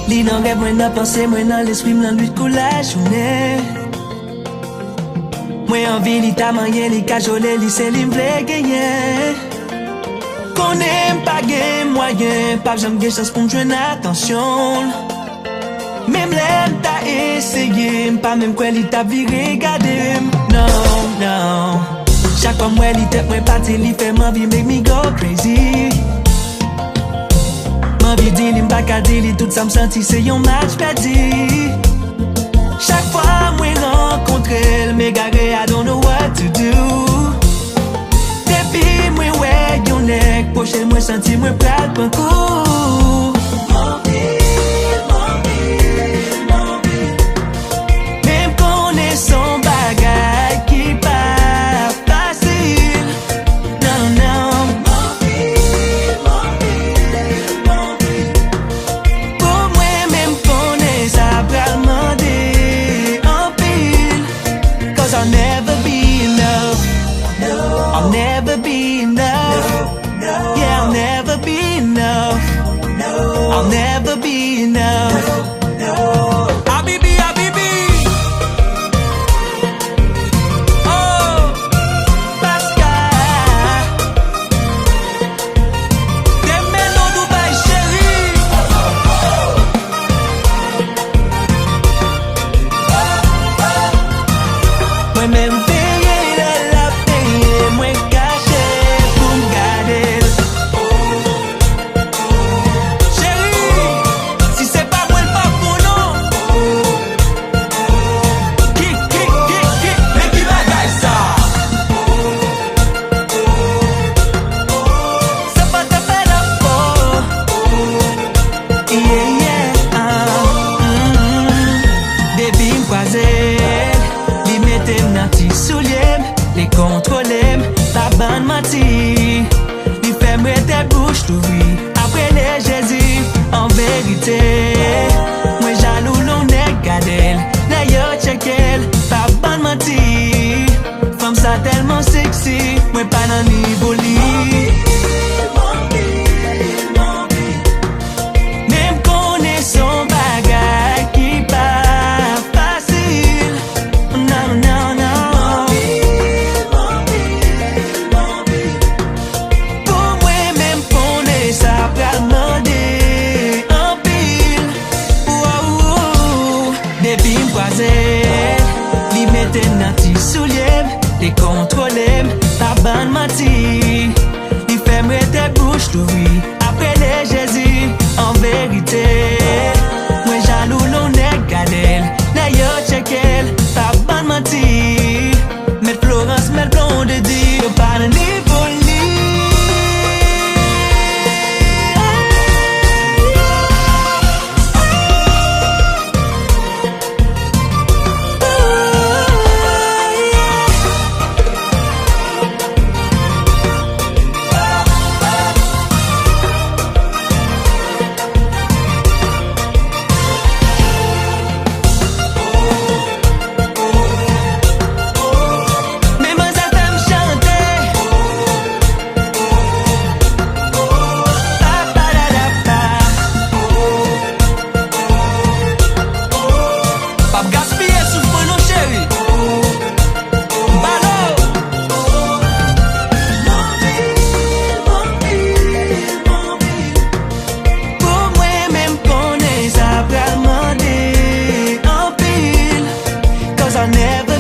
Li nan rêve, moi nan pensé, moi nan l'esprit, m'nan lutte pour la journée. Moi envie, li ta manye, li cajole, li c'est li m'vle gagner. Qu'on aime pas gain moyen, pas j'aime gen chance pour m'joindre attention. Même l'aime ta essayé, pas même quoi li ta viré garder. Non, non. Chaque fois moi li tête moi parti, li fait ma vie make me go crazy. Ma vie dit li m'pa ka di li tout ça me senti c'est yon match perdu. Chaque fois moi rencontre elle, me garé I don't know what to do. Depuis moi ouais yon nek, prochaine moi senti moi pral pran coup. Même connaît son bagage qui pas facile. Non, non. Pour moi même connaît ça pral demander en pile. Cause I'll never be enough. I'll never be enough. Yeah, I'll never be enough. I'll never be enough. Habibi, Habibi. Oh, Paska. Des mélos Dubaï, chérie. Moi-même payé de la paye, moi caché pour me garder. Chérie, si c'est pas moi le pas pour non. Mais qui bagaille ça? Ça va te faire la peau. Yeah, yeah, Baby m'croisait, li mette nan ti soulier, li contrôler, la bande menti, li fait m'rete bouche l'ouvri, après les Jésus, en vérité, moi jaloux l'on est gadel, d'ailleurs check elle, la bande menti, femme ça tellement sexy, moi pas nan niveau li. Même connaît son bagage qui pas facile. Non, non, non. Pour moi même connaît ça pral demander en pile. Wow, baby m'croisait, li mette nan ti soulier, li contrôler, la bande menti, li fait m'rete bouche l'ouvri, après les Jésus, en vérité, moi jaloux l'on est gadel, d'ailleurs check elle, la bande menti, met Florence, met blonde dit, pas de niveau I'll never